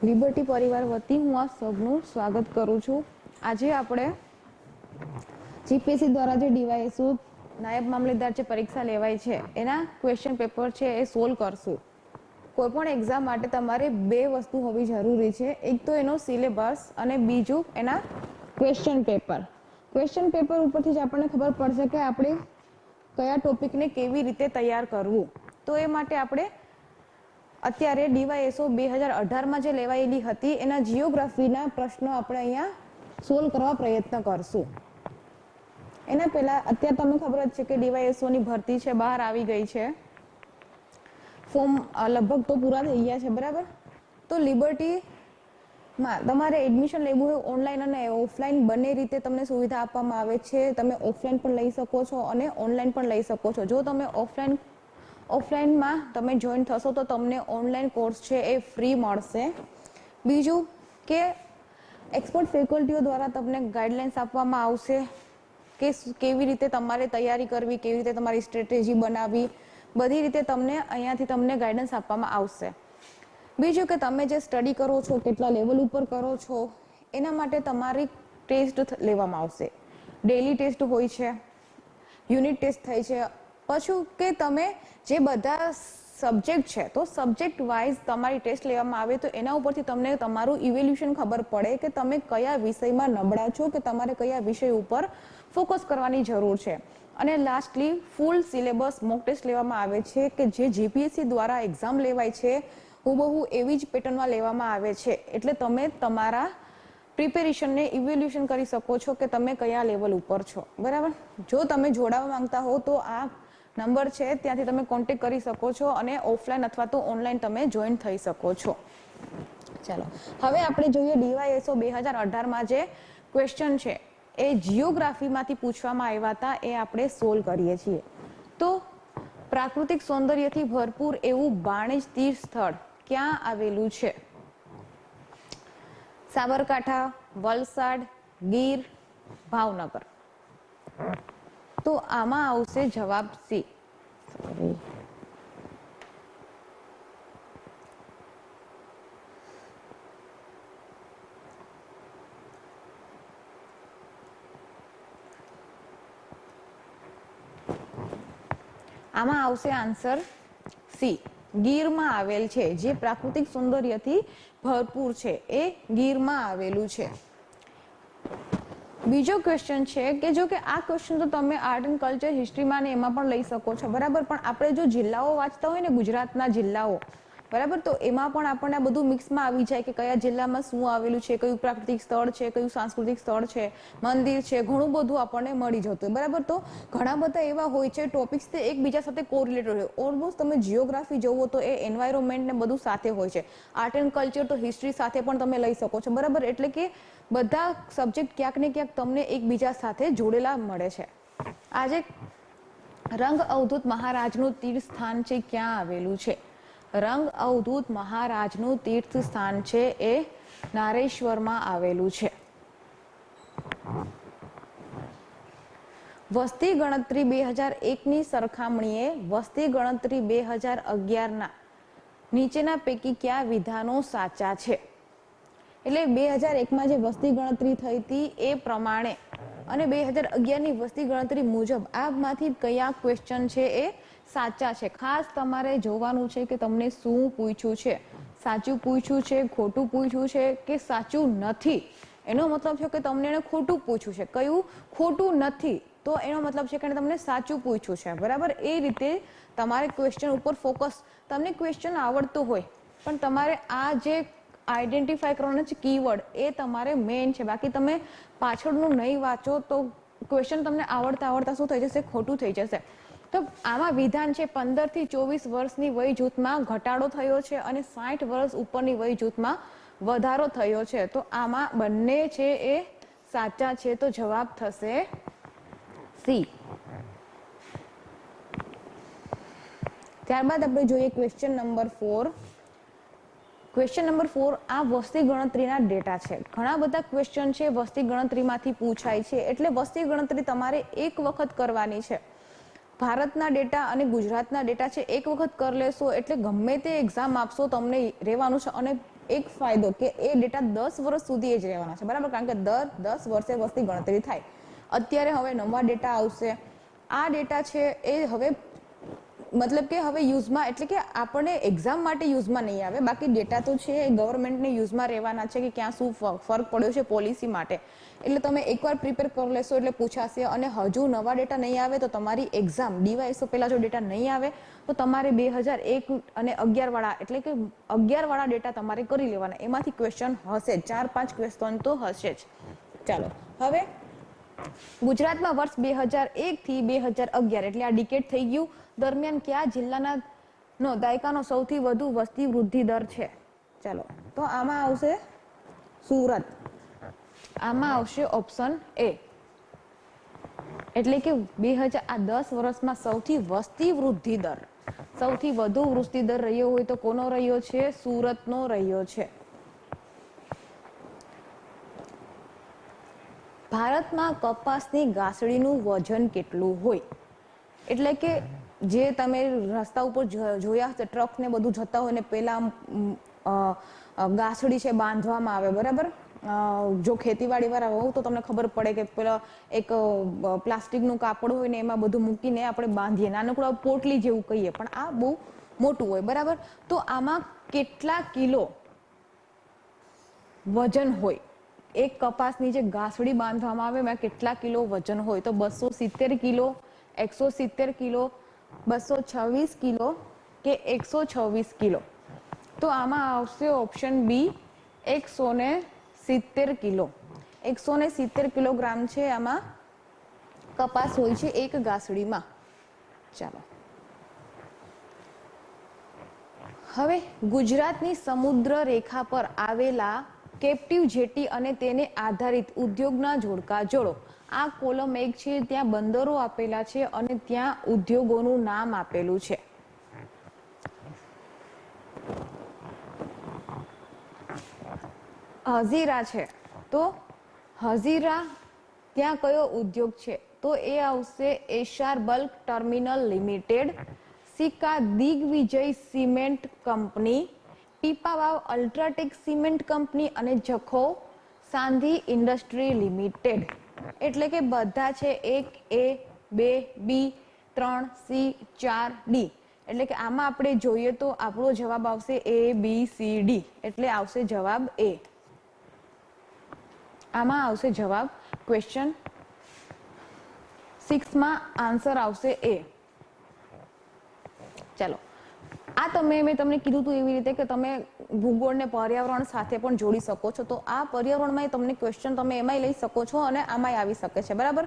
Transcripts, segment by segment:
Liberty પરિવાર વતી હું આ સૌનું સ્વાગત કરું છું. આજે આપણે જીપીએસસી દ્વારા જે ડીવાયએસઓ નાયબ મામલેદાર જે પરીક્ષા લેવાય છે એના ક્વેશ્ચન પેપર છે એ સોલ્વ કરશું. કોઈ પણ એક્ઝામ માટે તમારે બે વસ્તુ હોવી જરૂરી છે. એક તો એનો સિલેબસ અને બીજું એના ક્વેશ્ચન પેપર. ક્વેશ્ચન પેપર ઉપરથી જ આપણને ખબર પડશે કે આપણે કયા ટોપિકને કેવી રીતે તૈયાર કરવું. તો એ માટે આપણે અત્યારે ડીવાયએસઓ 2018માં જે લેવાયેલી હતી એના જીઓગ્રાફીના પ્રશ્નો આપણે અહીંયા સોલ્વ કરવા પ્રયત્ન કરશું. એના પહેલા અત્યારે તમને ખબર જ છે કે ડીવાયએસઓની ભરતી છે બહાર આવી ગઈ છે. ફોર્મ લગભગ તો પૂરા થઈ ગયા છે, બરાબર. તો લિબર્ટીમાં તમારે એડમિશન લેવું હોય ઓનલાઈન અને ઓફલાઈન બંને રીતે તમને સુવિધા આપવામાં આવે છે. તમે ઓફલાઈન પણ લઈ શકો છો અને ઓનલાઈન પણ લઈ શકો છો. જો તમે ઓફલાઈનમાં તમે જોઈન થશો તો તમને ઓનલાઈન કોર્સ છે એ ફ્રી મળશે. બીજું કે એક્સપર્ટ ફેકલ્ટીઓ દ્વારા તમને ગાઈડલાઇન્સ આપવામાં આવશે કે કેવી રીતે તમારે તૈયારી કરવી, કેવી રીતે તમારી સ્ટ્રેટેજી બનાવવી, બધી રીતે તમને અહીંયાથી તમને ગાઈડન્સ આપવામાં આવશે. બીજું કે તમે જે સ્ટડી કરો છો, કેટલા લેવલ ઉપર કરો છો, એના માટે તમારી ટેસ્ટ લેવામાં આવશે. ડેલી ટેસ્ટ હોય છે, યુનિટ ટેસ્ટ થાય છે. પછી કે તમે જે બધા સબ્જેક્ટ છે તો સબ્જેક્ટ વાઇઝ તમારી ટેસ્ટ લેવામાં આવે તો એના ઉપરથી તમને તમારું ઇવેલ્યુશન ખબર પડે કે તમે કયા વિષયમાં નબળા છો, કે તમારે કયા વિષય ઉપર ફોકસ કરવાની જરૂર છે. અને lastly full syllabus mock test લેવામાં આવે છે કે જે જીપીએસસી દ્વારા એક્ઝામ લેવાય છે હૂબહુ એવી જ પેટર્નમાં લેવામાં આવે છે. એટલે તમે તમારા પ્રિપેરેશનને ઇવેલ્યુશન કરી શકો છો કે તમે કયા લેવલ ઉપર છો, બરાબર. જો તમે જોડાવા માંગતા હો તો આ નંબર છે ત્યાંથી તમે કોન્ટેક્ટ કરી શકો છો અને ઓફલાઈન અથવા તો ઓનલાઈન તમે જોઈન થઈ શકો છો. ચાલો હવે આપણે જોઈએ ડીવાયએસઓ 2018માં જે ક્વેશ્ચન છે એ જીઓગ્રાફીમાંથી પૂછવામાં આવ્યા હતા એ આપણે સોલ્વ કરીએ છીએ. તો પ્રાકૃતિક સૌંદર્યથી ભરપૂર એવું બાણેજ તીર્થ સ્થળ ક્યાં આવેલું છે? સાબરકાંઠા, વલસાડ, ગીર, ભાવનગર. તો આમાં આવશે જવાબ સી. આમાં આવશે આન્સર સી. ગીરમાં આવેલ છે. જે પ્રાકૃતિક સૌંદર્યથી ભરપૂર છે એ ગીરમાં આવેલું છે. બીજો ક્વેશ્ચન છે કે જો કે આ ક્વેશ્ચન તો તમે આર્ટ એન્ડ કલ્ચર હિસ્ટ્રીમાં ને એમાં પણ લઈ શકો છો, બરાબર. પણ આપણે જો જિલ્લાઓ વાંચતા હોય ને ગુજરાતના જિલ્લાઓ, બરાબર, તો એમાં પણ આપણને આ બધું મિક્સમાં આવી જાય કે કયા જિલ્લામાં શું આવેલું છે, કયું પ્રાકૃતિક સ્થળ છે, કયું સાંસ્કૃતિક સ્થળ છે, મંદિર છે, ઘણું બધું આપણને મળી જતું હોય, બરાબર. તો ઘણા બધા એવા હોય છે ટોપિક્સ તે એકબીજા સાથે કોરિલેટેડ હોય. ઓલમોસ્ટ તમે જીઓગ્રાફી જોવો તો એ એન્વાયરમેન્ટ ને બધું સાથે હોય છે. આર્ટ એન્ડ કલ્ચર તો હિસ્ટ્રી સાથે પણ તમે લઈ શકો છો, બરાબર. એટલે કે બધા સબ્જેક્ટ ક્યાંક ને ક્યાંક તમને એકબીજા સાથે જોડેલા મળે છે. આજે રંગ અવધૂત મહારાજનું તીર્થ સ્થાન છે ક્યાં આવેલું છે? રંગ અવધૂત મહારાજનું તીર્થ સ્થાન છે એ નારેશ્વરમાં આવેલું છે. વસ્તી ગણતરી 2001ની સરખામણીએ વસ્તી ગણતરી 2011ના નીચેના પૈકી કયા વિધાનો સાચા છે? એટલે 2001માં જે વસ્તી ગણતરી થઈ હતી એ પ્રમાણે અને 2011ની વસ્તી ગણતરી મુજબ આમાંથી કયા ક્વેશ્ચન છે એ સાચા છે. ખાસ તમારે જોવાનું છે કે તમને શું પૂછ્યું છે. સાચું પૂછ્યું છે, ખોટું પૂછ્યું છે કે સાચું નથી. એનો મતલબ છે કે તમને એને ખોટું પૂછ્યું છે. કયું ખોટું નથી તો એનો મતલબ છે કે તમને સાચું પૂછ્યું છે, બરાબર. એ રીતે તમારે ક્વેશ્ચન ઉપર ફોકસ, તમને ક્વેશ્ચન આવડતું હોય પણ તમારે આ જે આઈડેન્ટિફાય કરવાનો છે કીવર્ડ એ તમારે મેઇન છે. બાકી તમે પાછળનું નહીં વાંચો તો ક્વેશ્ચન તમને આવડતા શું થઈ જશે? ખોટું થઈ જશે. તો આમાં વિધાન છે 15 થી 24 વર્ષની વય જૂથમાં ઘટાડો થયો છે અને 60 વર્ષ ઉપરની વય જૂથમાં વધારો થયો છે. તો આમાં બંને છે એ સાચા છે. તો જવાબ થશે સી. ત્યારબાદ આપણે જોઈએ ક્વેશ્ચન નંબર 4. ક્વેશ્ચન નંબર 4 આ વસ્તી ગણતરીના ડેટા છે. ઘણા બધા ક્વેશ્ચન છે વસ્તી ગણતરીમાંથી પૂછાય છે. એટલે વસ્તી ગણતરી તમારે એક વખત કરવાની છે. ભારતના ડેટા અને ગુજરાતના ડેટા છે એક વખત કરી લેશો એટલે ગમે તે એક્ઝામ આપશો તમને રહેવાનું છે. અને એક ફાયદો કે એ ડેટા 10 વર્ષ સુધી જ રહેવાના છે, બરાબર, કારણ કે દર 10 વર્ષે વસ્તી ગણતરી થાય. અત્યારે હવે નવા ડેટા આવશે. આ ડેટા છે એ હવે મતલબ કે હવે યુઝમાં, એટલે કે આપણને એક્ઝામ માટે યુઝમાં નહીં આવે, બાકી ડેટા તો છે એ ગવર્મેન્ટને યુઝમાં રહેવાના છે કે ક્યાં શું ફરક પડ્યો છે પોલિસી માટે. એટલે તમે એકવાર પ્રિપેર કરી લેશો એટલે પૂછાશે, અને હજુ નવા ડેટા નહીં આવે તો તમારી એક્ઝામ ડીવાયએસઓ પહેલા જો ડેટા નહીં આવે તો તમારે 2001 અને 11 વાળા, એટલે કે 11 વાળા ડેટા તમારે કરી લેવાના. એમાંથી ક્વેશ્ચન હશે, 4-5 ક્વેશ્ચન તો હશે જ. ચાલો હવે ગુજરાતમાં વર્ષ 2001 થી 2011 એટલે આ ડિકેડ થઈ ગયું, દરમિયાન કયા જિલ્લાના નો દાયકાનો સૌથી વધુ વસ્તી વૃદ્ધિ દર છે? ચાલો, તો આમાં આવશે સુરત. આમાં આવશે ઓપ્શન એ. એટલે કે 10 વર્ષમાં સૌથી વસ્તી વૃદ્ધિ દર, સૌથી વધુ વૃદ્ધિ દર રહ્યો હોય તો કોનો રહ્યો છે? સુરતનો રહ્યો છે. ભારતમાં કપાસની ગાંસડીનું વજન કેટલું હોય? એટલે કે જે તમે રસ્તા ઉપર જોયા હશે, ટ્રક ને બધું જતા હોય ને પેલા ગાંસડી છે બાંધવામાં આવે, બરાબર. જો ખેતીવાડી વાળા હોવ તો તમને ખબર પડે કે પેલા એક પ્લાસ્ટિકનું કાપડ હોય ને એમાં બધું મૂકીને આપણે બાંધીએ, નાનકડું પોટલી જેવું કહીએ, પણ આ બહુ મોટું હોય, બરાબર. તો આમાં કેટલા કિલો વજન હોય? એક કપાસની જે ગાંસડી બાંધવામાં આવે એમાં કેટલા કિલો વજન હોય? તો 270 કિલો, 170 કિલો, 226 કિલો કે 126 કિલો? તો આમાં આવશે ઓપ્શન બી, 170 કિલો. 170 કિલોગ્રામ છે આમાં કપાસ હોય છે એક ગાંસડીમાં. ચાલો હવે ગુજરાતની સમુદ્ર રેખા પર આવેલા કેપ્ટિવ જેટી અને તેને આધારિત ઉદ્યોગના જોડકા જોડો. આ કોલમ 1 છે, ત્યાં બંદરો આપેલા છે અને ત્યાં ઉદ્યોગોનું નામ આપેલું છે. હઝીરા છે, તો હઝીરા ત્યાં કયો ઉદ્યોગ છે? તો એ આવશે એશાર બલ્ક ટર્મિનલ લિમિટેડ, સિક્કા Digvijay cement company, Pipavav UltraTech cement company અને જખો સાંધી ઇન્ડસ્ટ્રી લિમિટેડ. એટલે કે બધા છે 1A, 2B, 3C, 4D. એટલે કે આમાં આપણે જોઈએ તો આપણો જવાબ આવશે ABCD, એટલે આવશે જવાબ A. આમાં આવશે જવાબ ક્વેશ્ચન 6 માં આન્સર આવશે A. ચાલો, આ મેં તમને કીધું હતું એવી રીતે કે તમે ભૂગોળને પર્યાવરણ સાથે પણ જોડી શકો છો. તો આ પર્યાવરણમાં તમને ક્વેશ્ચન તમે એમાંય લઈ શકો છો અને આમાંય આવી શકે છે, બરાબર.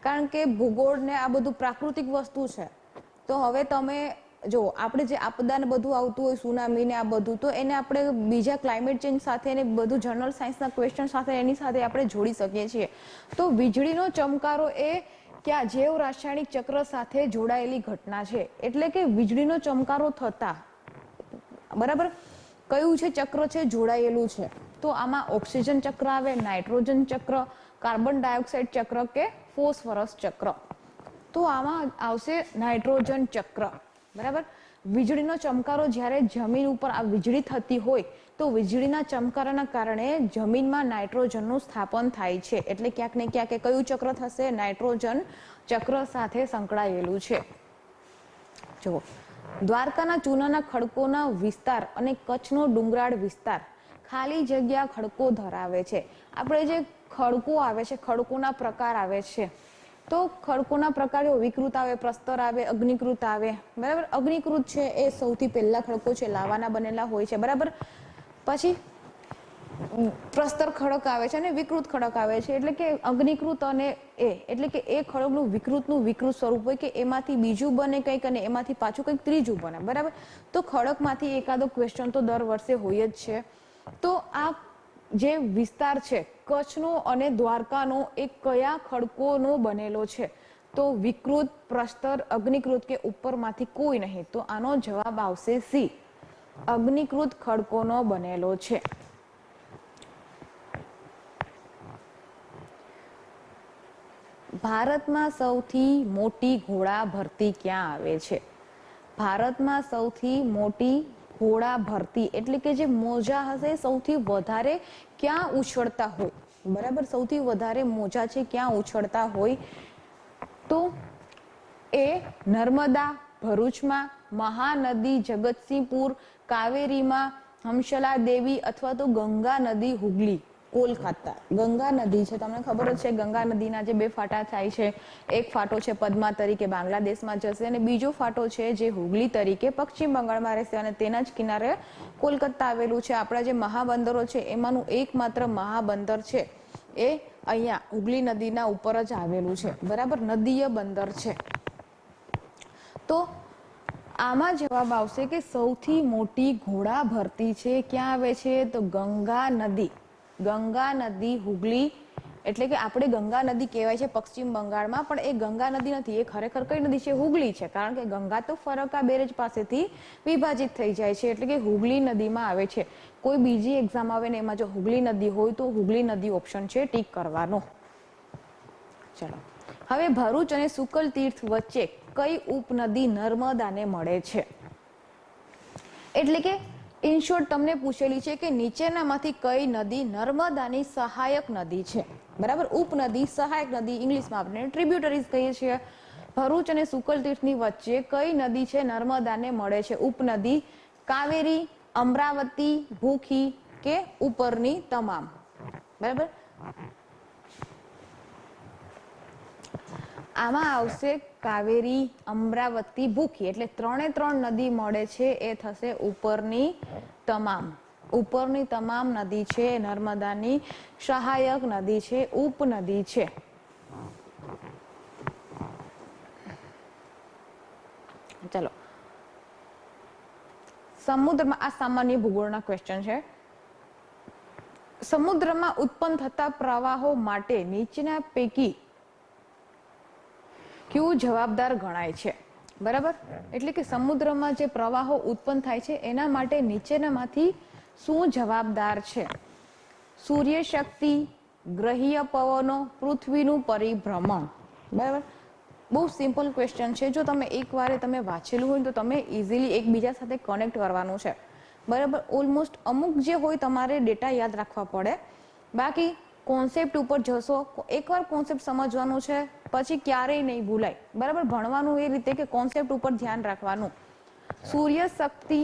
કારણ કે ભૂગોળ ને આ બધું પ્રાકૃતિક વસ્તુ છે. તો હવે તમે જો આપણે જે આપદા ને બધું આવતું હોય, સુનામી ને આ બધું, તો એને આપણે બીજા ક્લાઇમેટ ચેન્જ સાથે ને બધું જનરલ સાયન્સના ક્વેશ્ચન સાથે એની સાથે આપણે જોડી શકીએ છીએ. તો વીજળીનો ચમકારો એ ક્યાં જૈવ રાસાયણિક ચક્ર સાથે જોડાયેલી ઘટના છે. એટલે કે વીજળીનો ચમકારો થતા, બરાબર, કયું છે ચક્ર છે જોડાયેલું છે? તો આમાં ઓક્સિજન ચક્ર આવે, નાઇટ્રોજન ચક્ર, કાર્બન ડાયોક્સાઇડ ચક્ર કે ફોસ્ફરસ ચક્ર? તો આમાં આવશે નાઇટ્રોજન ચક્ર, બરાબર. વીજળીનો ચમકારો જ્યારે જમીન ઉપર આ વીજળી થતી હોય તો વીજળીના ચમકારાના કારણે જમીનમાં નાઇટ્રોજનનું સ્થાપન થાય છે. એટલે ક્યાંક ને ક્યાંક કયું ચક્ર થશે? નાઇટ્રોજન ચક્ર સાથે સંકળાયેલું છે. જુઓ, દ્વારકાના ચૂનાના ખડકોના વિસ્તાર અને કચ્છનો ડુંગરાળ વિસ્તાર ખાલી જગ્યા ખડકો ધરાવે છે. આપણે જે ખડકો આવે છે, ખડકોના પ્રકાર આવે છે, તો ખડકોના પ્રકાર વિકૃત આવે, પ્રસ્તર આવે, અગ્નિકૃત આવે, બરાબર. અગ્નિકૃત છે એ સૌથી પહેલા ખડકો છે, લાવાના બનેલા હોય છે, બરાબર. પછી પ્રસ્તર ખડક આવે છે અને વિકૃત ખડક આવે છે. એટલે કે અગ્નિકૃત અને એટલે કે એ ખડકનું વિકૃત સ્વરૂપ હોય કે એમાંથી બીજું બને કંઈક અને એમાંથી પાછું કંઈક ત્રીજું બને, બરાબર. તો ખડકમાંથી એકાદો ક્વેશ્ચન તો દર વર્ષે હોય જ છે. તો આ જે વિસ્તાર છે કચ્છનો અને દ્વારકાનો, એ કયા ખડકોનો બનેલો છે? તો વિકૃત, પ્રસ્તર, અગ્નિકૃત કે ઉપરમાંથી કોઈ નહીં? તો આનો જવાબ આવશે સી, અગ્નિકૃત ખડકોનો બનેલો છે. ભારતમાં સૌથી મોટી ઘોડા ભરતી ક્યાં આવે છે? ભારતમાં સૌથી મોટી ઘોડા ભરતી એટલે કે જે મોજા હશે સૌથી વધારે ક્યાં ઉછળતા હોય, બરાબર, સૌથી વધારે મોજા છે ક્યાં ઉછળતા હોય, તો એ નર્મદા ભરૂચમાં, મહાનદી જગતસિંહપુર, કાવેરીમાં, હંસલા દેવી અથવા તો ગંગા નદી હુગલી કોલકાતા. ગંગા નદી છે, તમને ખબર જ છે ગંગા નદીના જે 2 ફાટા થાય છે, એક ફાટો છે પદ્મા તરીકે બાંગ્લાદેશમાં જશે અને બીજો ફાટો છે જે હુગલી તરીકે પશ્ચિમ બંગાળમાં રહેશે અને તેના જ કિનારે કોલકાતા આવેલું છે. આપણા જે મહાબંદરો છે એમાંનું એકમાત્ર મહાબંદર છે એ અહીંયા હુગલી નદીના ઉપર જ આવેલું છે, બરાબર, નદીય બંદર છે. તો આમાં જવાબ આવશે કે સૌથી મોટી ઘોડા ભરતી છે ક્યાં આવે છે, તો ગંગા નદી. ગંગા નદી હુગલી એટલે કે આપણે ગંગા નદી કહેવાય છે પશ્ચિમ બંગાળમાં, પણ એ ગંગા નદી નથી, એ ખરેખર કઈ નદી છે, હુગલી છે. કારણ કે ગંગા તો ફરક્કા બેરેજ પાસેથી વિભાજિત થઈ જાય છે એટલે કે હુગલી નદીમાં આવે છે. કોઈ બીજી એક્ઝામ આવે ને એમાં જો હુગલી નદી હોય તો હુગલી નદી ઓપ્શન છે ટીક કરવાનો. ચલો, હવે ભરૂચ અને શુકલ તીર્થ વચ્ચે કઈ ઉપનદી નર્મદાને મળે છે, એટલે કે ઇન શોર્ટ તમને પૂછેલી છે કે નીચેનામાંથી કઈ નદી નર્મદાની સહાયક નદી છે, બરાબર. ઉપનદી, સહાયક નદી, ઇંગ્લિશમાં આપણે ટ્રિબ્યુટરીઝ કહીએ છીએ. ભરૂચ અને શુકલ તીર્થની વચ્ચે કઈ નદી છે નર્મદાને મળે છે, ઉપનદી, કાવેરી, અમરાવતી, ભૂખી કે ઉપરની તમામ, બરાબર. આમાં આવશે કાવેરી, અમરાવતી, ભૂખી એટલે 3 નદી મળે છે એ થશે ઉપરની તમામ. ઉપરની તમામ નદી છે નર્મદાની સહાયક નદી છે, ઉપનદી છે. ચલો, સમુદ્રમાં, આ સામાન્ય ભૂગોળના ક્વેશ્ચન છે. સમુદ્રમાં ઉત્પન્ન થતા પ્રવાહો માટે નીચેના પૈકી કયું જવાબદાર ગણાય છે, બરાબર. એટલે કે સમુદ્રમાં જે પ્રવાહો ઉત્પન્ન થાય છે એના માટે નીચેનામાંથી શું જવાબદાર છે, સૂર્ય શક્તિ, ગ્રહીય પવનો, પૃથ્વીનું પરિભ્રમણ, બરાબર. બહુ સિમ્પલ ક્વેશ્ચન છે, જો તમે એકવાર તમે વાંચેલું હોય તો તમે ઇઝીલી એકબીજા સાથે કનેક્ટ કરવાનું છે, બરાબર. ઓલમોસ્ટ અમુક જે હોય તમારે ડેટા યાદ રાખવા પડે, બાકી કોન્સેપ્ટ ઉપર જશો, એકવાર કોન્સેપ્ટ સમજવાનું છે પછી ક્યારેય નહીં ભૂલાય, બરાબર. ભણવાનું એ રીતે કે કોન્સેપ્ટ ઉપર ધ્યાન રાખવાનું. સૂર્ય શક્તિ,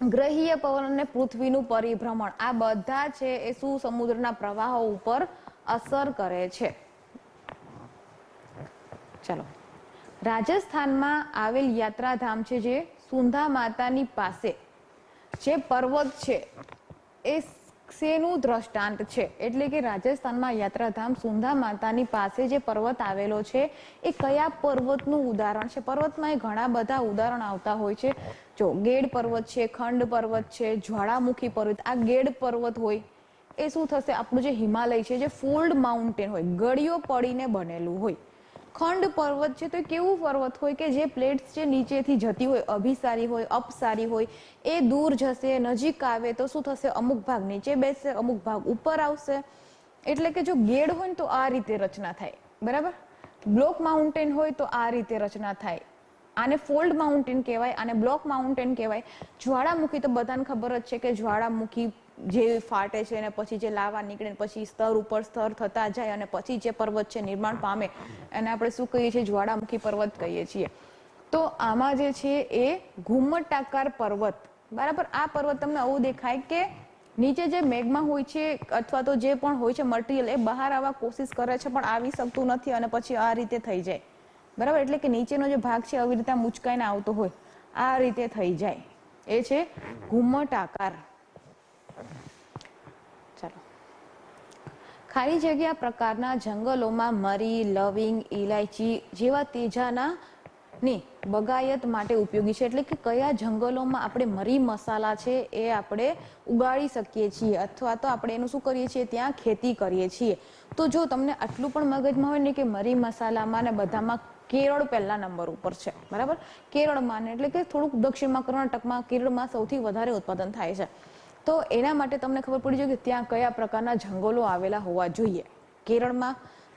ગ્રહીય પવન અને પૃથ્વીનું પરિભ્રમણ આ બધા છે એ શું સમુદ્રના પ્રવાહો ઉપર અસર કરે છે. ચલો, રાજસ્થાનમાં આવેલ યાત્રાધામ છે જે સુંધા માતાની પાસે જે પર્વત છે એ શેનું દ્રષ્ટાંત છે, એટલે કે રાજસ્થાનમાં યાત્રાધામ સુંધા માતાની પાસે જે પર્વત આવેલો છે એ કયા પર્વતનું ઉદાહરણ છે. પર્વતમાં એ ઘણા બધા ઉદાહરણ આવતા હોય છે. જો ગેડ પર્વત છે, ખંડ પર્વત છે, જ્વાળામુખી પર્વત. આ ગેડ પર્વત હોય એ શું થશે, આપણું જે હિમાલય છે જે ફોલ્ડ માઉન્ટેન હોય, ગળીઓ પડીને બનેલું હોય. ખંડ પર્વત છે તો કેવું પર્વત હોય કે જે પ્લેટ્સ જે નીચેથી જતી હોય, અભિસારી હોય, અપસારી હોય, એ દૂર જશે, નજીક આવે તો શું થશે, અમુક ભાગ નીચે બેસશે, અમુક ભાગ ઉપર આવશે. એટલે કે જો ગેડ હોય ને તો આ રીતે રચના થાય, બરાબર. બ્લોક માઉન્ટેન હોય તો આ રીતે રચના થાય. આને ફોલ્ડ માઉન્ટેન કહેવાય, આને બ્લોક માઉન્ટેન કહેવાય. જ્વાળામુખી તો બધાને ખબર જ છે કે જ્વાળામુખી જે ફાટે છે અને પછી જે લાવા નીકળે પછી સ્તર ઉપર સ્તર થતા જાય અને પછી જે પર્વત છે નિર્માણ પામે એને આપણે શું કહીએ છીએ, જ્વાળામુખી પર્વત કહીએ છીએ. તો આમાં જે છે એ ઘુમ્મટાકાર પર્વત, બરાબર. આ પર્વત તમને આવું દેખાય કે નીચે જે મેગ્મા હોય છે અથવા તો જે પણ હોય છે મટીરિયલ એ બહાર આવવા કોશિશ કરે છે પણ આવી શકતું નથી અને પછી આ રીતે થઈ જાય, બરાબર. એટલે કે નીચેનો જે ભાગ છે આવી રીતે મુચકાઈને આવતો હોય, આ રીતે થઈ જાય, એ છે ઘુમ્મટાકાર. ચાલો, ખાલી જગ્યા પ્રકારના જંગલોમાં મરી, લવિંગ, ઇલાયચી જેવા તેજાના ની બગાયત માટે ઉપયોગી છે. એટલે કે કયા જંગલોમાં આપણે મરી મસાલા છે એ આપણે ઉગાડી શકીએ છીએ અથવા તો આપણે એનું શું કરીએ છીએ, ત્યાં ખેતી કરીએ છીએ. તો જો તમને આટલું પણ મગજમાં હોય ને કે મરી મસાલામાં ને બધામાં કેરળ પહેલા નંબર ઉપર છે, બરાબર. કેરળમાં એટલે કે થોડુંક દક્ષિણમાં કર્ણાટકમાં કેરળમાં સૌથી વધારે ઉત્પાદન થાય છે. તો એના માટે તમને ખબર પડી જાય કે ત્યાં કયા પ્રકારના જંગલો આવેલા હોવા જોઈએ. કેરળમાં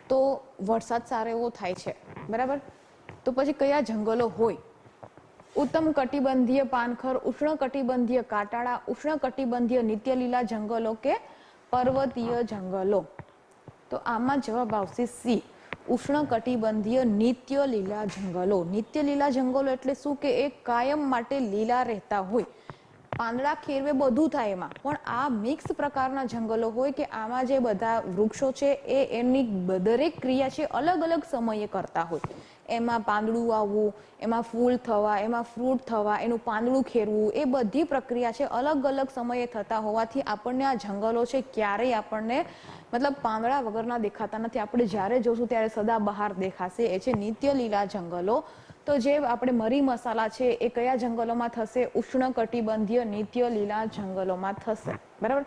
તો વરસાદ સારો એવો થાય છે, બરાબર. તો પછી કયા જંગલો હોય, ઉત્તમ કટિબંધીય પાનખર, ઉષ્ણકટિબંધીય કાંટાળા, ઉષ્ણકટિબંધીય નિત્યલીલા જંગલો કે પર્વતીય જંગલો? તો આમાં જવાબ આવશે સી, ઉષ્ણકટિબંધીય નિત્ય લીલા જંગલો. નિત્ય લીલા જંગલો એટલે શું કે એ કાયમ માટે લીલા રહેતા હોય, પાંદડા ખેરવે બધું થાય એમાં, પણ આ મિક્સ પ્રકારના જંગલો હોય કે આમાં જે બધા વૃક્ષો છે એ એમની દરેક ક્રિયા છે અલગ અલગ સમયે કરતા હોય. એમાં પાંદડું આવવું, એમાં ફૂલ થવા, એમાં ફ્રૂટ થવા, એનું પાંદડું ખેરવું, એ બધી પ્રક્રિયા છે અલગ અલગ સમયે થતા હોવાથી આપણને આ જંગલો છે ક્યારેય આપણને મતલબ પાંદડા વગરના દેખાતા નથી. આપણે જ્યારે જોશું ત્યારે સદાબહાર દેખાશે. એ છે નિત્ય લીલા જંગલો. તો જે આપણે મરી મસાલા છે એ કયા જંગલોમાં થશે? ઉષ્ણકટિબંધીય નિત્ય લીલા જંગલોમાં થશે. બરાબર.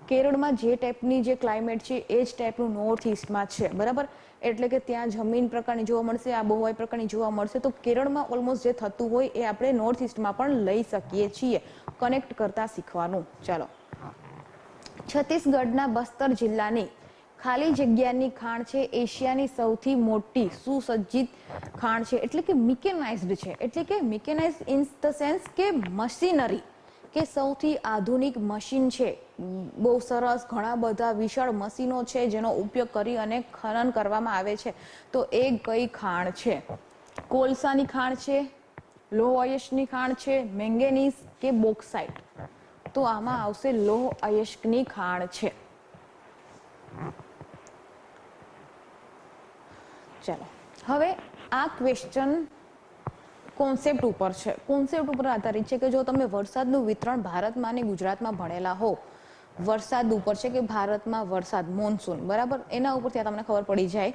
કેરળમાં જે ટાઈપની જે ક્લાઇમેટ છે એ જ ટાઈપનું નોર્થ ઇસ્ટમાં છે. બરાબર. એટલે કે ત્યાં જમીન પ્રકારની જોવા મળશે, આબોહવા પ્રકારની જોવા મળશે. તો કેરળમાં ઓલમોસ્ટ જે થતું હોય એ આપણે નોર્થ ઇસ્ટમાં પણ લઈ શકીએ છીએ. કનેક્ટ કરતા શીખવાનું. ચાલો, છત્તીસગઢના બસ્તર જિલ્લાની ખાલી જગ્યાની ખાણ છે એશિયાની સૌથી મોટી સુસજ્જિત ખાણ છે. એટલે કે મિકેનાઇઝ્ડ છે. એટલે કે મિકેનાઇઝ ઇન ધ સેન્સ કે મશીનરી, કે સૌથી આધુનિક મશીન છે. બહુ સરસ ઘણા બધા વિશાળ મશીનો છે જેનો ઉપયોગ કરી અને ખનન કરવામાં આવે છે. તો એ કઈ ખાણ છે? કોલસાની ખાણ છે, લોહ અયસ્કની ખાણ છે, મેંગેનીઝ કે બોક્સાઇટ? તો આમાં આવશે લોહ અયસ્કની ખાણ છે. ચાલો, હવે આ ક્વેશ્ચન કોન્સેપ્ટ ઉપર છે. કોન્સેપ્ટ ઉપર આધારિત છે કે જો તમે વરસાદનું વિતરણ ભારતમાં અને ગુજરાતમાં ભણેલા હો, વરસાદ ઉપર છે કે ભારતમાં વરસાદ મોન્સૂન, બરાબર, એના ઉપર ત્યાં તમને ખબર પડી જાય.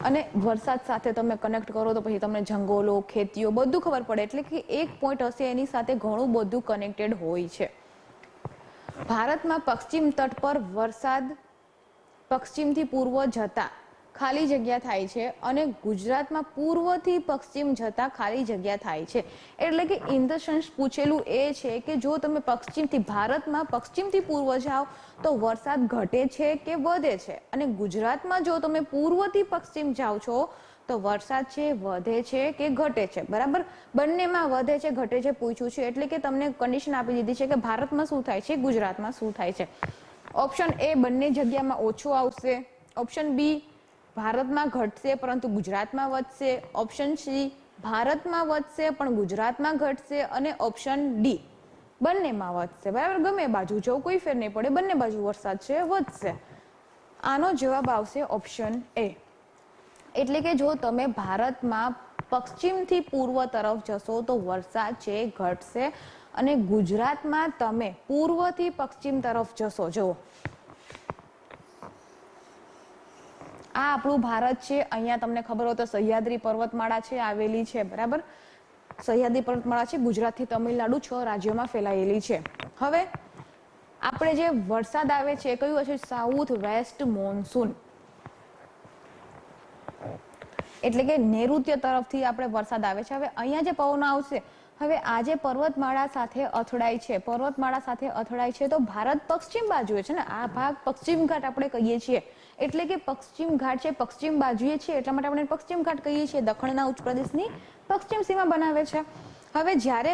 અને વરસાદ સાથે તમે કનેક્ટ કરો તો પછી તમને જંગલો, ખેતીઓ બધું ખબર પડે. એટલે કે એક પોઈન્ટ હશે એની સાથે ઘણું બધું કનેક્ટેડ હોય છે. ભારતમાં પશ્ચિમ તટ પર વરસાદ પશ્ચિમથી પૂર્વ જતા ખાલી જગ્યા થાય છે અને ગુજરાતમાં પૂર્વથી પશ્ચિમ જતા ખાલી જગ્યા થાય છે. એટલે કે ઇન ધ સેન્સ પૂછેલું એ છે કે જો તમે પશ્ચિમથી ભારતમાં પશ્ચિમથી પૂર્વ જાઓ તો વરસાદ ઘટે છે કે વધે છે, અને ગુજરાતમાં જો તમે પૂર્વથી પશ્ચિમ જાઓ છો તો વરસાદ છે વધે છે કે ઘટે છે. બરાબર, બંનેમાં વધે છે ઘટે છે પૂછ્યું છે. એટલે કે તમને કન્ડિશન આપી દીધી છે કે ભારતમાં શું થાય છે, ગુજરાતમાં શું થાય છે. ઓપ્શન એ બંને જગ્યામાં ઓછો આવશે. ઓપ્શન બી ભારતમાં ઘટશે પરંતુ ગુજરાતમાં વધશે. ઓપ્શન સી ભારતમાં વધશે પણ ગુજરાતમાં ઘટશે. અને ઓપ્શન ડી બંનેમાં વધશે. બરાબર, ગમે બાજુ જો કોઈ ફેર નહીં પડે, બંને બાજુ વરસાદ છે વધશે. આનો જવાબ આવશે ઓપ્શન એ. એટલે કે જો તમે ભારતમાં પશ્ચિમથી પૂર્વ તરફ જશો તો વરસાદ છે ઘટશે, અને ગુજરાતમાં તમે પૂર્વથી પશ્ચિમ તરફ જશો, જો આ આપણું ભારત છે. અહીંયા તમને ખબર હોય તો સહ્યાદ્રી પર્વતમાળા છે આવેલી છે. બરાબર, સહ્યાદ્રી પર્વતમાળા છે ગુજરાતથી તમિલનાડુ 6 રાજ્યોમાં ફેલાયેલી છે. હવે આપણે જે વરસાદ આવે છે એ કયું હશે? South waste monsoon. એટલે કે નૈઋત્ય તરફથી આપણે વરસાદ આવે છે. હવે અહીંયા જે પવન આવશે, હવે આ જે પર્વતમાળા સાથે અથડાય છે, પર્વતમાળા સાથે અથડાય છે તો ભારત પશ્ચિમ બાજુએ છે ને, આ ભાગ પશ્ચિમ ઘાટ આપણે કહીએ છીએ. એટલે કે પશ્ચિમ ઘાટ છે પશ્ચિમ બાજુએ છે એટલા માટે આપણે પશ્ચિમ ઘાટ કહીએ છીએ. દક્ષિણના ઉચ્ચ પ્રદેશની પશ્ચિમ સીમા બનાવે છે. હવે જ્યારે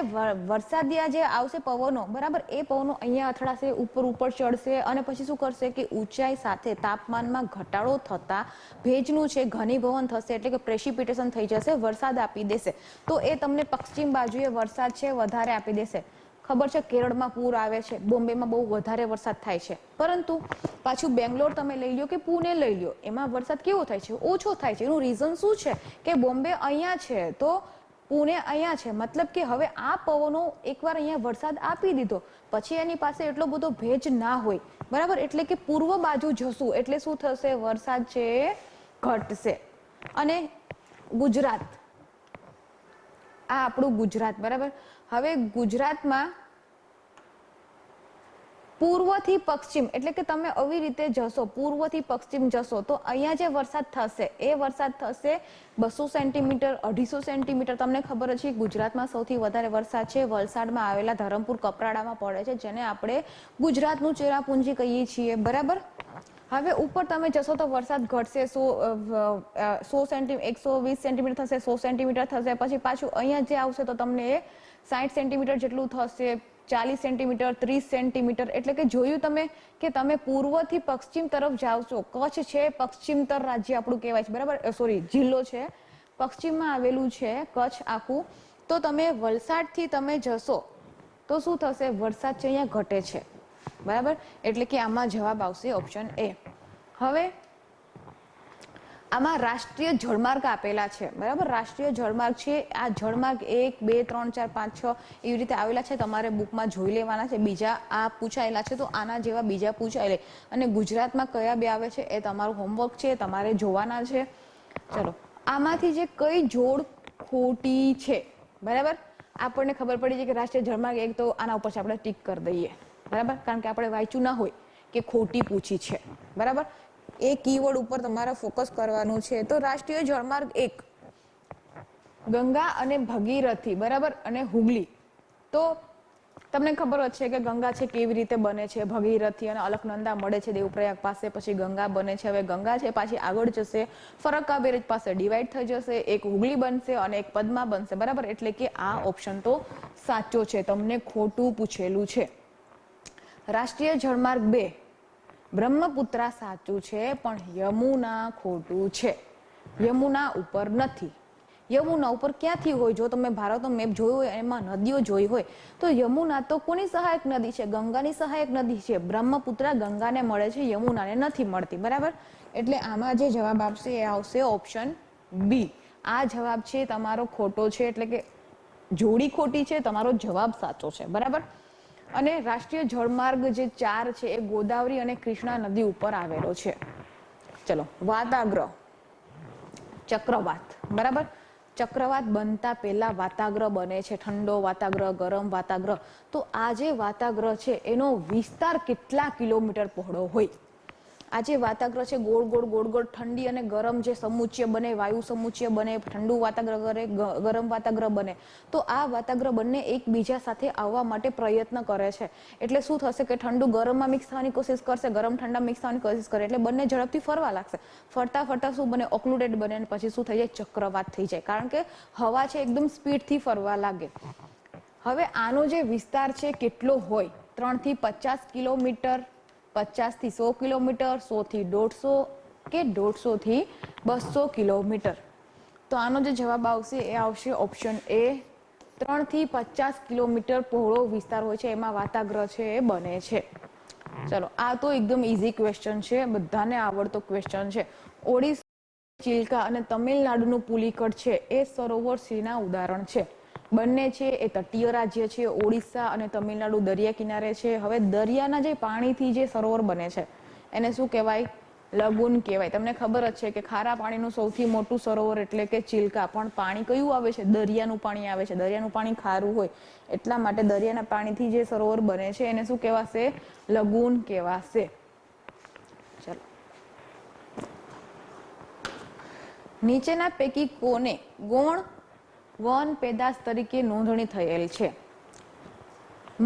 વરસાદિયા જે આવશે પવનો, બરાબર, એ પવનો અહીંયા અથડાશે, ઉપર ચડશે અને પછી શું કરશે કે ઊંચાઈ સાથે તાપમાનમાં ઘટાડો થતા ભેજનું છે ઘનીભવન થશે. એટલે કે પ્રેસિપિટેશન થઈ જશે, વરસાદ આપી દેશે. તો એ તમને પશ્ચિમ બાજુએ વરસાદ છે વધારે આપી દેશે. ખબર છે કેરળમાં પૂર આવે છે, બોમ્બેમાં બહુ વધારે વરસાદ થાય છે, પરંતુ પાછું બેંગ્લોર તમે લઈ લો કે પુણે લઈ લો, એમાં વરસાદ કેવો થાય છે? ઓછો થાય છે. એનું રીઝન શું છે કે બોમ્બે અહીંયા છે તો પુણે અહીંયા છે. મતલબ કે હવે આ પવનો એકવાર અહીંયા વરસાદ આપી દીધો પછી એની પાસે એટલો બધો ભેજ ના હોય. બરાબર, એટલે કે પૂર્વ બાજુ જશું એટલે શું થશે? વરસાદ છે ઘટશે. અને ગુજરાત, આ આપણું ગુજરાત, બરાબર. હવે ગુજરાતમાં પૂર્વથી પશ્ચિમ એટલે કે તમે આવી રીતે જશો, પૂર્વથી પશ્ચિમ જશો તો અહીંયા જે વરસાદ થશે એ વરસાદ થશે 200 સેન્ટીમીટર, 250 સેન્ટીમીટર. તમને ખબર છે ગુજરાતમાં સૌથી વધારે વરસાદ છે વલસાડમાં આવેલા ધરમપુર કપરાડામાં પડે છે, જેને આપણે ગુજરાતનું ચેરાપુંજી કહીએ છીએ. બરાબર, હવે ઉપર તમે જશો તો વરસાદ ઘટશે 120 સેન્ટીમીટર થશે, 100 સેન્ટીમીટર થશે, પછી પાછું અહીંયા જે આવશે તો તમને એ 60 સેન્ટીમીટર જેટલું થશે, 40 સેન્ટીમીટર, 30 સેન્ટીમીટર. એટલે કે જોયું તમે કે તમે પૂર્વથી પશ્ચિમ તરફ જાઓ છો. કચ્છ છે પશ્ચિમતર રાજ્ય આપણું કહેવાય છે, બરાબર, સોરી જિલ્લો છે, પશ્ચિમમાં આવેલું છે કચ્છ આખું. તો તમે વલસાડથી તમે જશો તો શું થશે, વરસાદ છે અહીંયા ઘટે છે, બરાબર. એટલે કે આમાં જવાબ આવશે ઓપ્શન એ. હવે આમાં રાષ્ટ્રીય જળમાર્ગ આપેલા છે, બરાબર. રાષ્ટ્રીય જળમાર્ગ છે, આ જળમાર્ગ 1, 2, 3, 4, 5, 6 એવી રીતે આવેલા છે. તમારે બુકમાં જોઈ લેવાના છે. બીજા આ પૂછાયેલા છે તો આના જેવા બીજા પૂછાયેલા, અને ગુજરાતમાં કયા બે આવે છે એ તમારું હોમવર્ક છે, તમારે જોવાના છે. ચલો, આમાંથી જે કઈ જોડ ખોટી છે, બરાબર. આપણને ખબર પડી છે કે રાષ્ટ્રીય જળમાર્ગ 1 તો આના ઉપર આપણે ટીક કરી દઈએ, બરાબર, કારણ કે આપણે વાંચ્યું ના હોય કે ખોટી પૂછી છે, બરાબર. એ કીવર્ડ ઉપર તમારે ફોકસ કરવાનું છે. તો રાષ્ટ્રીય જળમાર્ગ 1 ગંગા અને ભગીરથી, બરાબર, અને હુગલી. તો તમને ખબર જ છે કે ગંગા છે કેવી રીતે બને છે, ભગીરથી અને અલકનંદા મળે છે દેવપ્રયાગ પાસે, પછી ગંગા બને છે. હવે ગંગા છે પાછી આગળ જશે, ફરક્કા બેરેજ પાસે ડિવાઈડ થઈ જશે, એક હુગલી બનશે અને એક પદ્મા બનશે, બરાબર. એટલે કે આ ઓપ્શન તો સાચો છે, તમને ખોટું પૂછેલું છે. રાષ્ટ્રીય જળમાર્ગ 2 બ્રહ્મપુત્રા સાચું છે, પણ યમુના ખોટું છે. યમુના ઉપર નથી. યમુના ઉપર ક્યાંથી હોય? જો તમે ભારતનો મેપ જોયો હોય, એમાં નદીઓ જોઈ હોય તો યમુના તો કોની સહાયક નદી છે? ગંગાની સહાયક નદી છે. બ્રહ્મપુત્રા ગંગાને મળે છે, યમુનાને નથી મળતી, બરાબર. એટલે આમાં જે જવાબ આવશે એ આવશે ઓપ્શન બી. આ જવાબ છે તમારો ખોટો છે, એટલે કે જોડી ખોટી છે, તમારો જવાબ સાચો છે, બરાબર. અને રાષ્ટ્રીય જળમાર્ગ જે 4 છે એ ગોદાવરી અને કૃષ્ણા નદી ઉપર આવેલો છે. ચલો, વાતાગ્રહ, ચક્રવાત, બરાબર. ચક્રવાત બનતા પહેલા વાતાગ્રહ બને છે, ઠંડો વાતાગ્રહ, ગરમ વાતાગ્રહ. તો આ જે વાતાગ્રહ છે એનો વિસ્તાર કેટલા કિલોમીટર પહોળો હોય? આ જે વાતાગ્રહ છે ગોળ ગોળ ગોળ ગોળ ઠંડી અને ગરમ જે સમુચ્ચય બને, વાયુ સમુચ્ચય બને, ઠંડુ વાતાગ્રહ કરે, ગરમ વાતાગ્રહ બને. તો આ વાતાગ્રહ બંને એકબીજા સાથે આવવા માટે પ્રયત્ન કરે છે. એટલે શું થશે કે ઠંડુ ગરમમાં મિક્સ થવાની કોશિશ કરશે, ગરમ ઠંડા મિક્સ થવાની કોશિશ કરે, એટલે બંને ઝડપથી ફરવા લાગશે. ફરતા ફરતા શું બને, ઓક્લુડેટ બને, અને પછી શું થઈ જાય, ચક્રવાત થઈ જાય. કારણ કે હવા છે એકદમ સ્પીડથી ફરવા લાગે. હવે આનો જે વિસ્તાર છે કેટલો હોય? 3 થી 50 કિલોમીટર, 50 થી 100 કિલોમીટર, 100 થી 150 કે 150 થી 200 કિલોમીટર. તો આનો જે જવાબ આવશે એ આવશે ઓપ્શન એ. 3 થી 50 કિલોમીટર પહોળો વિસ્તાર હોય છે, એમાં વાતાગ્રહ છે એ બને છે. ચલો, આ તો એકદમ ઈઝી ક્વેશ્ચન છે, બધાને આવડતો ક્વેશ્ચન છે. ઓડિશા ચિલ્કા અને તમિલનાડુનું પુલિકટ છે એ સરોવર શેના ઉદાહરણ છે? બંને છે એ તટીય રાજ્ય છે. ઓડિશા અને તમિલનાડુ દરિયા કિનારે છે. હવે દરિયાના જે પાણીથી જે સરોવર બને છે એને શું કહેવાય? લગુન કહેવાય. તમને ખબર જ છે કે ખારા પાણીનું સૌથી મોટું સરોવર એટલે કે ચિલ્કા. પણ પાણી કયું આવે છે? દરિયાનું પાણી આવે છે. દરિયાનું પાણી ખારું હોય એટલા માટે દરિયાના પાણીથી જે સરોવર બને છે એને શું કહેવાશે? લગુન કહેવાશે. ચલો, નીચેના પૈકી કોને ગૌણ વન પેદાશ તરીકે નોંધણી થયેલ છે?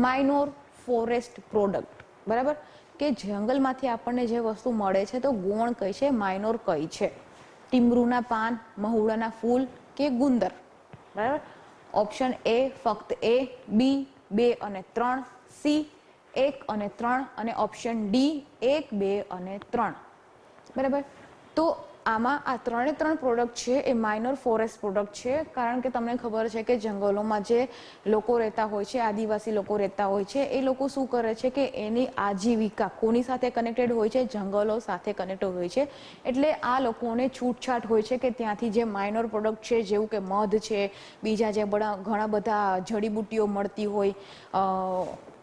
માઇનોર ફોરેસ્ટ પ્રોડક્ટ, બરાબર. કે જંગલમાંથી આપણને જે વસ્તુ મળે છે તો ગૌણ કઈ છે, માઇનોર કઈ છે? ટીમરૂના પાન, મહુડાના ફૂલ કે ગુંદર, બરાબર. ઓપ્શન એ ફક્ત એ, બી 2 અને 3, સી 1 અને 3, અને ઓપ્શન ડી 1, 2 અને 3, બરાબર. તો આમાં આ 3 પ્રોડક્ટ છે એ માઇનોર ફોરેસ્ટ પ્રોડક્ટ છે. કારણ કે તમને ખબર છે કે જંગલોમાં જે લોકો રહેતા હોય છે, આદિવાસી લોકો રહેતા હોય છે, એ લોકો શું કરે છે કે એની આજીવિકા કોની સાથે કનેક્ટેડ હોય છે? જંગલો સાથે કનેક્ટેડ હોય છે. એટલે આ લોકોને છૂટછાટ હોય છે કે ત્યાંથી જે માઇનોર પ્રોડક્ટ છે, જેવું કે મધ છે, બીજા જે ઘણા બધા જડીબુટ્ટીઓ મળતી હોય,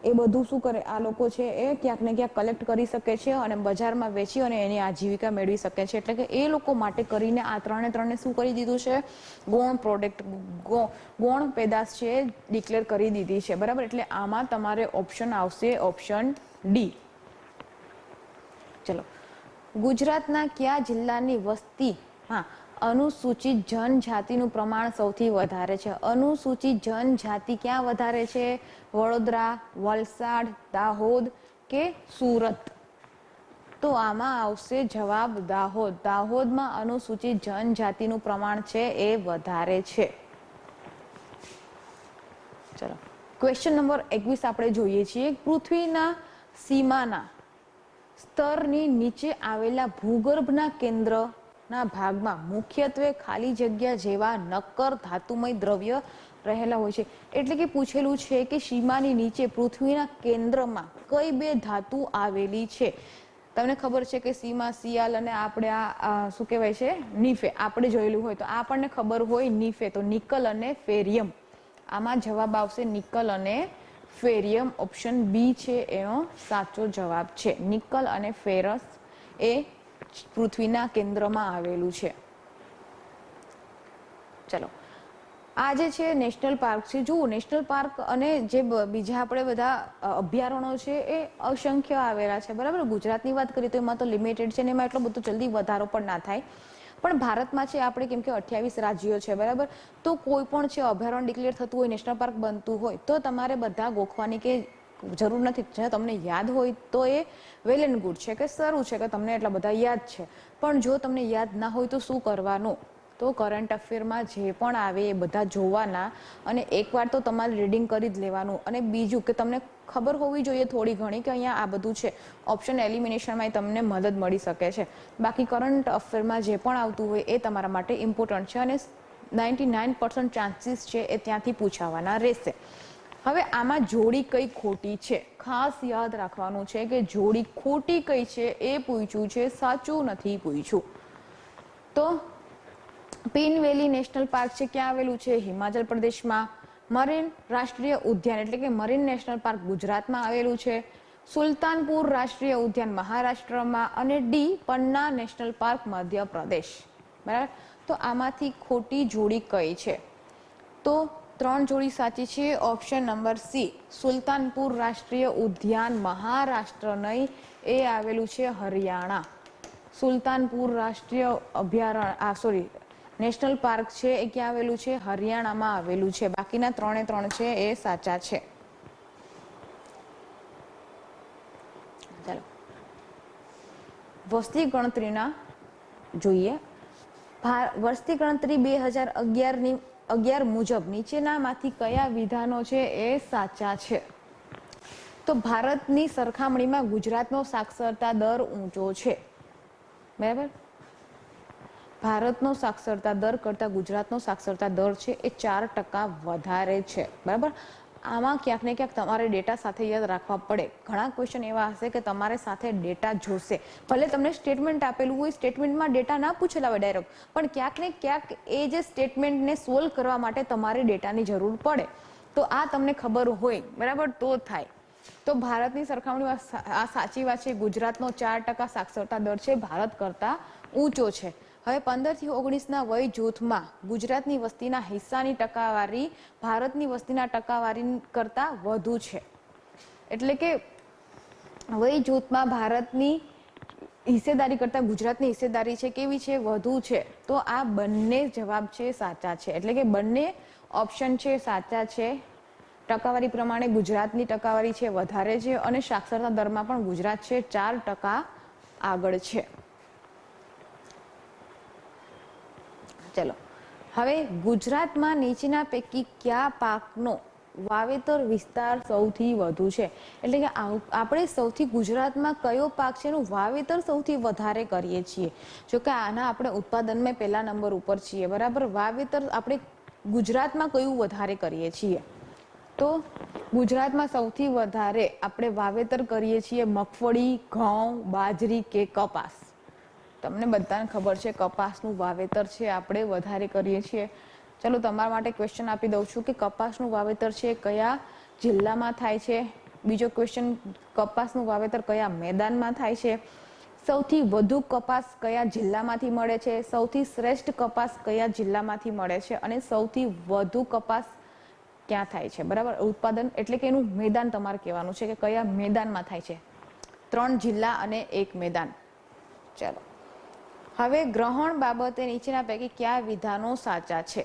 એ બધું શું કરે આ લોકો છે એ ક્યાંક ને ક્યાંક કલેક્ટ કરી શકે છે અને બજારમાં વેચી અને એની આજીવિકા મેળવી શકે છે. એટલે કે એ લોકો માટે કરીને આ 3ને શું કરી દીધું છે? ગૌણ પ્રોડક્ટ, ગૌણ પેદાશ છે ડિક્લેર કરી દીધી છે, બરાબર. એટલે આમાં તમારે ઓપ્શન આવશે ઓપ્શન ડી. ચલો, ગુજરાતના કયા જિલ્લાની વસ્તી અનુસૂચિત જનજાતિનું પ્રમાણ સૌથી વધારે છે? અનુસૂચિત જનજાતિ ક્યાં વધારે છે? વડોદરા, વલસાડ, દાહોદ કે સુરત? તો આમાં આવશે જવાબ દાહોદ. દાહોદમાં અનુસૂચિત જનજાતિનું પ્રમાણ છે એ વધારે છે. ચલો ક્વેશ્ચન નંબર 21 આપણે જોઈએ છીએ. પૃથ્વીના સીમાના સ્તરની નીચે આવેલા ભૂગર્ભના કેન્દ્રના ભાગમાં મુખ્યત્વે ખાલી જગ્યા જેવા નક્કર ધાતુમય દ્રવ્ય રહેલા હોય છે. એટલે કે પૂછેલું છે કે સીમાની નીચે પૃથ્વીના કેન્દ્રમાં કઈ બે ધાતુ આવેલી છે. તમને ખબર છે કે સીમા સિયાલ અને આપણે આ શું કહેવાય છે નીફે આપણે જોયેલું હોય તો આપણને ખબર હોય નીફે તો નિકલ અને ફેરિયમ. આમાં જવાબ આવશે નિકલ અને ફેરિયમ. ઓપ્શન બી છે એનો સાચો જવાબ છે. નિકલ અને ફેરસ એ પૃથ્વીના કેન્દ્રમાં આવેલું છે. ચલો આ જે છે નેશનલ પાર્ક છે. જુઓ નેશનલ પાર્ક અને જે બીજા આપણે બધા અભયારણ્યો છે એ અસંખ્ય આવેલા છે, બરાબર. ગુજરાતની વાત કરીએ તો એમાં તો લિમિટેડ છે ને એમાં એટલો બધો જલ્દી વધારો પણ ના થાય. પણ ભારતમાં છે આપણે કેમ કે 28 રાજ્યો છે, બરાબર. તો કોઈ પણ છે અભયારણ્ય ડિક્લેર થતું હોય, નેશનલ પાર્ક બનતું હોય તો તમારે બધા ગોખવાની કે જરૂર નથી. જો તમને યાદ હોય તો એ વેલ એન્ડ ગુડ છે કે સારું છે કે તમને એટલા બધા યાદ છે. પણ જો તમને યાદ ના હોય તો શું કરવાનું? તો કરંટ અફેરમાં જે પણ આવે એ બધા જોવાના અને એકવાર તો તમારે રીડિંગ કરી જ લેવાનું. અને બીજું કે તમને ખબર હોવી જોઈએ થોડી ઘણી કે અહીંયા આ બધું છે. ઓપ્શન એલિમિનેશનમાં તમને મદદ મળી શકે છે. બાકી કરંટ અફેરમાં જે પણ આવતું હોય એ તમારા માટે ઇમ્પોર્ટન્ટ છે અને 99% ચાન્સીસ છે એ ત્યાંથી પૂછાવાના રહેશે. હવે આમાં જોડી કઈ ખોટી છે ખાસ યાદ રાખવાનું છે કે જોડી ખોટી કઈ છે એ પૂછ્યું છે, સાચું નથી પૂછ્યું. તો પીન વેલી નેશનલ પાર્ક છે ક્યાં આવેલું છે? હિમાચલ પ્રદેશમાં. મરીન રાષ્ટ્રીય ઉદ્યાન એટલે કે મરીન નેશનલ પાર્ક ગુજરાતમાં આવેલું છે. સુલતાનપુર રાષ્ટ્રીય ઉદ્યાન મહારાષ્ટ્રમાં. અને ડી પન્ના નેશનલ પાર્ક મધ્યપ્રદેશ, બરાબર. તો આમાંથી ખોટી જોડી કઈ છે? તો 3 જોડી સાચી છે. ઓપ્શન નંબર સી સુલતાનપુર રાષ્ટ્રીય ઉદ્યાન મહારાષ્ટ્ર નહીં, એ આવેલું છે હરિયાણા. સુલતાનપુર રાષ્ટ્રીય અભયારણ્ય નેશનલ પાર્ક છે એ ક્યાં આવેલું છે? હરિયાણામાં આવેલું છે. બાકીના 3 છે એ સાચા છે. ચાલો વસ્તી ગણતરીના જોઈએ. વસ્તી ગણતરી 2011 મુજબ નીચેનામાંથી કયા વિધાનો છે એ સાચા છે? તો ભારતની સરખામણીમાં ગુજરાતનો સાક્ષરતા દર ઊંચો છે, બરાબર. ભારતનો સાક્ષરતા દર કરતાં ગુજરાતનો સાક્ષરતા દર છે એ 4% વધારે છે, બરાબર. આમાં ક્યાંક ને ક્યાંક તમારે ડેટા સાથે યાદ રાખવા પડે. ઘણા ક્વેશ્ચન એવા હશે કે તમારે સાથે ડેટા જોશે. ભલે તમને સ્ટેટમેન્ટ આપેલું હોય, સ્ટેટમેન્ટમાં ડેટા ના પૂછેલા હોય ડાયરેક્ટ, પણ ક્યાંક ને ક્યાંક એ જે સ્ટેટમેન્ટને સોલ્વ કરવા માટે તમારે ડેટાની જરૂર પડે. તો આ તમને ખબર હોય, બરાબર, તો થાય. તો ભારતની સરખામણીમાં આ સાચી વાત છે. ગુજરાતનો 4% સાક્ષરતા દર છે, ભારત કરતાં ઊંચો છે. હવે 15 થી 19ના વય જૂથમાં ગુજરાતની વસ્તીના હિસ્સાની ટકાવારી ભારતની વસ્તીના ટકાવારી કરતાં વધુ છે. એટલે કે વય જૂથમાં ભારતની હિસ્સેદારી કરતાં ગુજરાતની હિસ્સેદારી છે કેવી છે? વધુ છે. તો આ બંને જવાબ છે સાચા છે. એટલે કે બંને ઓપ્શન છે સાચા છે. ટકાવારી પ્રમાણે ગુજરાતની ટકાવારી છે વધારે છે અને સાક્ષરતા દરમાં પણ ગુજરાત છે 4% આગળ છે. ચલો હવે ગુજરાતમાં નીચેના પૈકી કયા પાકનો વાવેતર વિસ્તાર સૌથી વધુ છે? એટલે કે આપણે સૌથી ગુજરાતમાં કયો પાક છે એનું વાવેતર સૌથી વધારે કરીએ છીએ? જો કે આના આપણે ઉત્પાદનમાં પહેલા નંબર ઉપર છીએ, બરાબર. વાવેતર આપણે ગુજરાતમાં કયું વધારે કરીએ છીએ? તો ગુજરાતમાં સૌથી વધારે આપણે વાવેતર કરીએ છીએ મગફળી, ઘઉં, બાજરી કે કપાસ? તમને બધાને ખબર છે કપાસનું વાવેતર છે આપણે વધારે કરીએ છીએ. ચલો તમારા માટે ક્વેશ્ચન આપી દઉં છું કે કપાસનું વાવેતર છે કયા જિલ્લામાં થાય છે? બીજો ક્વેશ્ચન, કપાસનું વાવેતર કયા મેદાનમાં થાય છે? સૌથી વધુ કપાસ કયા જિલ્લામાંથી મળે છે? સૌથી શ્રેષ્ઠ કપાસ કયા જિલ્લામાંથી મળે છે? અને સૌથી વધુ કપાસ ક્યાં થાય છે, બરાબર. ઉત્પાદન એટલે કે એનું મેદાન તમારે કહેવાનું છે કે કયા મેદાનમાં થાય છે. 3 જિલ્લા અને 1 મેદાન. ચાલો હવે ગ્રહણ બાબતે નીચેના પૈકી કયા વિધાનો સાચા છે?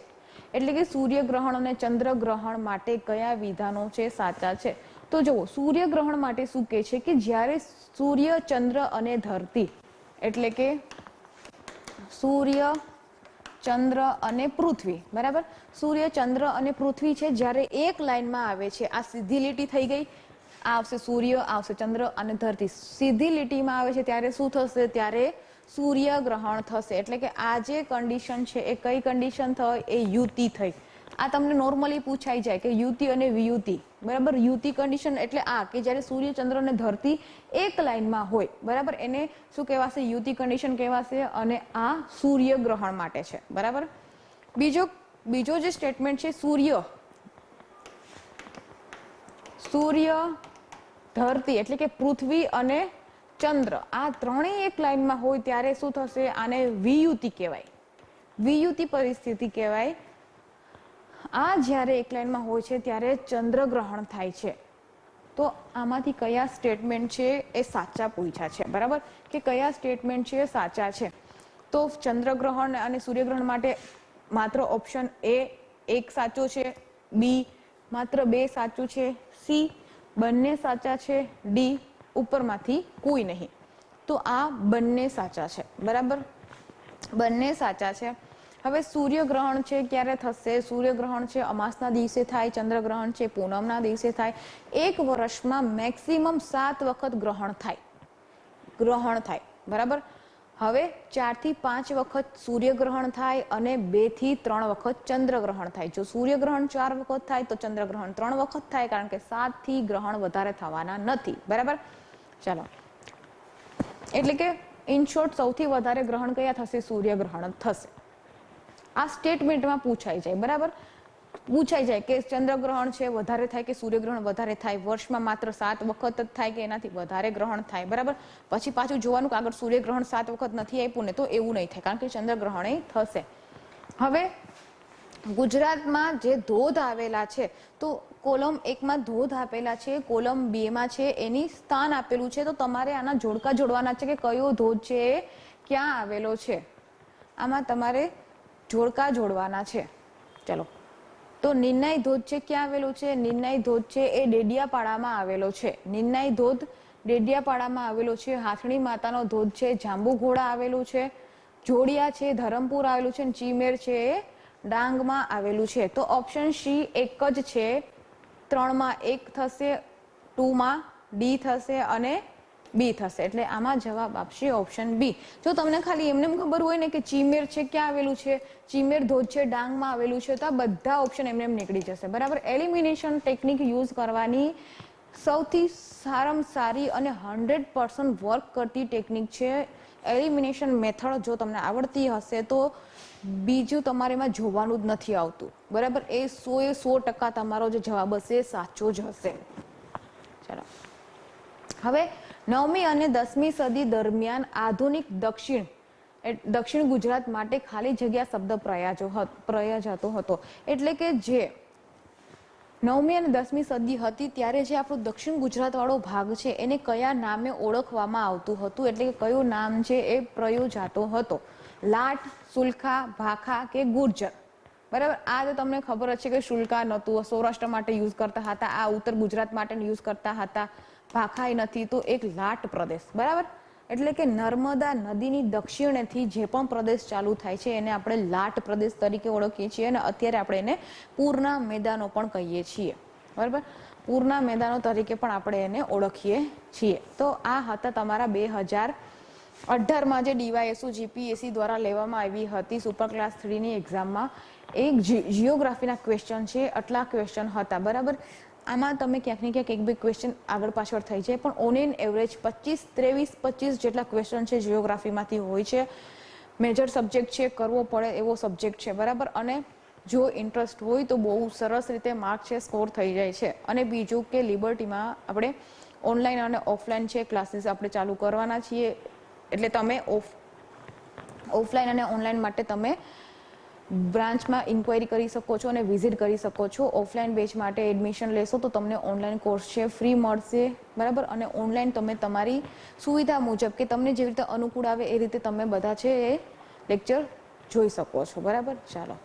એટલે કે સૂર્યગ્રહણ અને ચંદ્રગ્રહણ માટે કયા વિધાનો છે સાચા છે? તો જુઓ સૂર્યગ્રહણ માટે શું કહે છે કે જ્યારે સૂર્ય, ચંદ્ર અને ધરતી એટલે કે સૂર્ય, ચંદ્ર અને પૃથ્વી, બરાબર, સૂર્ય, ચંદ્ર અને પૃથ્વી છે જ્યારે એક લાઈનમાં આવે છે, આ સીધી લીટી થઈ ગઈ, આ આવશે સૂર્ય, આવશે ચંદ્ર અને ધરતી, સીધી લીટીમાં આવે છે ત્યારે શું થશે, ત્યારે સૂર્યગ્રહણ થશે. એટલે કે આ જે કન્ડિશન છે એ કઈ કન્ડિશન થઈ, એ યુતિ થઈ. આ તમને નોર્મલી પૂછાઈ જાય કે યુતિ અને વિયુતિ, બરાબર. યુતિ કન્ડિશન એટલે આ કે જ્યારે સૂર્ય, ચંદ્ર અને ધરતી એક લાઈનમાં હોય, બરાબર, એને શું કહેવાશે, યુતિ કન્ડિશન કહેવાશે. અને આ સૂર્યગ્રહણ માટે છે, બરાબર. બીજો જે સ્ટેટમેન્ટ છે સૂર્ય, ધરતી એટલે કે પૃથ્વી અને ચંદ્ર આ ત્રણેય એક લાઈનમાં હોય ત્યારે શું થશે, આને વિયુતિ કહેવાય, વિયુતિ પરિસ્થિતિ કહેવાય. આ જ્યારે એક લાઈનમાં હોય છે ત્યારે ચંદ્રગ્રહણ થાય છે. તો આમાંથી કયા સ્ટેટમેન્ટ છે એ સાચા પૂછ્યા છે, બરાબર, કે કયા સ્ટેટમેન્ટ છે એ સાચા છે. તો ચંદ્રગ્રહણ અને સૂર્યગ્રહણ માટે માત્ર ઓપ્શન એ એક સાચો છે, બી માત્ર 2 સાચું છે, સી બંને સાચા છે, ડી ઉપરમાંથી કોઈ નહીં. તો આ બંને સાચા છે, બરાબર, બંને સાચા છે. હવે સૂર્યગ્રહણ છે ક્યારે થશે, સૂર્યગ્રહણ છે અમાસના દિવસે થાય, ચંદ્રગ્રહણ છે પૂનમના દિવસે થાય. એક વર્ષમાં મેક્સિમમ 7 વખત ગ્રહણ થાય, બરાબર. હવે 4 થી 5 વખત સૂર્યગ્રહણ થાય અને 2 થી 3 વખત ચંદ્રગ્રહણ થાય. જો સૂર્યગ્રહણ 4 વખત થાય તો ચંદ્રગ્રહણ 3 વખત થાય, કારણ કે 7 થી ગ્રહણ વધારે થવાના નથી, બરાબર. ચાલો, એટલે કે ઇન શોર્ટ સૌથી વધારે ગ્રહણ કયા થશે, સૂર્યગ્રહણ થશે. આ સ્ટેટમેન્ટમાં પૂછાઈ જાય, બરાબર, પૂછાઈ જાય કે ચંદ્રગ્રહણ છે વધારે થાય કે સૂર્યગ્રહણ વધારે થાય, વર્ષમાં માત્ર 7 વખત જ થાય કે એનાથી વધારે ગ્રહણ થાય, બરાબર. પછી પાછું જોવાનું કે આગળ સૂર્યગ્રહણ 7 વખત નથી આપ્યું ને તો એવું નહીં થાય, કારણ કે ચંદ્રગ્રહણ થશે. હવે ગુજરાતમાં જે ધોધ આવેલા છે, તો કોલમ 1 માં ધોધ આપેલા છે, કોલમ 2 માં છે એની સ્થાન આપેલું છે. તો તમારે આના જોડકા જોડવાના છે કે કયો ધોધ છે એ ક્યાં આવેલો છે, આમાં તમારે જોડકા જોડવાના છે. ચલો, તો નિર્ણય ધોધ છે ક્યાં આવેલો છે, નિર્ણય ધોધ છે એ ડેડિયાપાડામાં આવેલો છે, નિર્ણય ધોધ ડેડિયાપાડામાં આવેલો છે. હાથણી માતાનો ધોધ છે જાંબુઘોડા આવેલું છે, જોડિયા છે ધરમપુર આવેલું છે, ચીમેર છે એ ડાંગમાં આવેલું છે. તો ઓપ્શન સી એક જ છે, 3 માં 1 થશે, 2 માં ડી થશે અને બી થશે. એટલે આમાં જવાબ આપશે ઓપ્શન બી. જો તમને ખાલી એમને ખબર હોય ને કે ચીમેર છે ક્યાં આવેલું છે, ચીમેર ધોધ છે ડાંગમાં આવેલું છે, તો આ બધા ઓપ્શન એમને નીકળી જશે, બરાબર. એલિમિનેશન ટેકનિક યુઝ કરવાની સૌથી સારામાં સારી અને 100% વર્ક કરતી ટેકનિક છે એલિમિનેશન મેથડ. જો તમને આવડતી હશે તો બીજું તમારે એમાં જોવાનું જ નથી આવતું, બરાબર. એ 100% તમારો જે જવાબ હશે સાચો જ હશે. ચાલો, હવે 9મી અને 10મી સદી દરમિયાન આધુનિક દક્ષિણ ગુજરાત માટે ખાલી જગ્યા શબ્દ પ્રયોજાતો હતો. એટલે કે જે 9મી અને 10મી સદી હતી ત્યારે જે આપણો દક્ષિણ ગુજરાત વાળો ભાગ છે એને કયા નામે ઓળખવામાં આવતું હતું, એટલે કે કયું નામ છે એ પ્રયોજાતો હતો, લાટ, સુલખા, ભાખા કે ગુર્જર, બરાબર. આ તો તમને ખબર જ છે કે શુલ્કા નહોતું, સૌરાષ્ટ્ર માટે યુઝ કરતા હતા, આ ઉત્તર ગુજરાત માટે યુઝ કરતા હતા, ભાખાઈ નથી, તો એક લાટ પ્રદેશ, બરાબર. એટલે કે નર્મદા નદીની દક્ષિણેથી જે પણ પ્રદેશ ચાલુ થાય છે એને આપણે લાટ પ્રદેશ તરીકે ઓળખીએ છીએ. અને અત્યારે આપણે એને પૂરના મેદાનો પણ કહીએ છીએ, બરાબર. પૂરના મેદાનો તરીકે પણ આપણે એને ઓળખીએ છીએ. તો આ હતા તમારા 2018માં જે ડીવાયએસઓ જીપીએસસી દ્વારા લેવામાં આવી હતી સુપર ક્લાસ 3ની એક્ઝામમાં. એક જિયોગ્રાફીના ક્વેશ્ચન છે, આટલા ક્વેશ્ચન હતા, બરાબર. આમાં તમે ક્યાંક ને ક્યાંક 1-2 ક્વેશ્ચન આગળ પાછળ થઈ જાય, પણ ઓન એન એવરેજ 23-25 જેટલા ક્વેશ્ચન છે જિયોગ્રાફીમાંથી હોય છે. મેજર સબ્જેક્ટ છે, કરવો પડે એવો સબ્જેક્ટ છે, બરાબર. અને જો ઇન્ટરેસ્ટ હોય તો બહુ સરસ રીતે માર્ક છે સ્કોર થઈ જાય છે. અને બીજું કે લિબર્ટીમાં આપણે ઓનલાઈન અને ઓફલાઈન છે ક્લાસીસ આપણે ચાલુ કરવાના છીએ. એટલે તમે ઓફલાઈન અને ઓનલાઈન માટે તમે બ્રાન્ચમાં ઇન્ક્વાયરી કરી શકો છો અને વિઝિટ કરી શકો છો. ઓફલાઈન બેચ માટે એડમિશન લેશો તો તમને ઓનલાઈન કોર્સ છે ફ્રી મળશે, બરાબર. અને ઓનલાઈન તમે તમારી સુવિધા મુજબ કે તમને જેવી રીતે અનુકૂળ આવે એ રીતે તમે બધા છે એ લેક્ચર જોઈ શકો છો, બરાબર. ચાલો.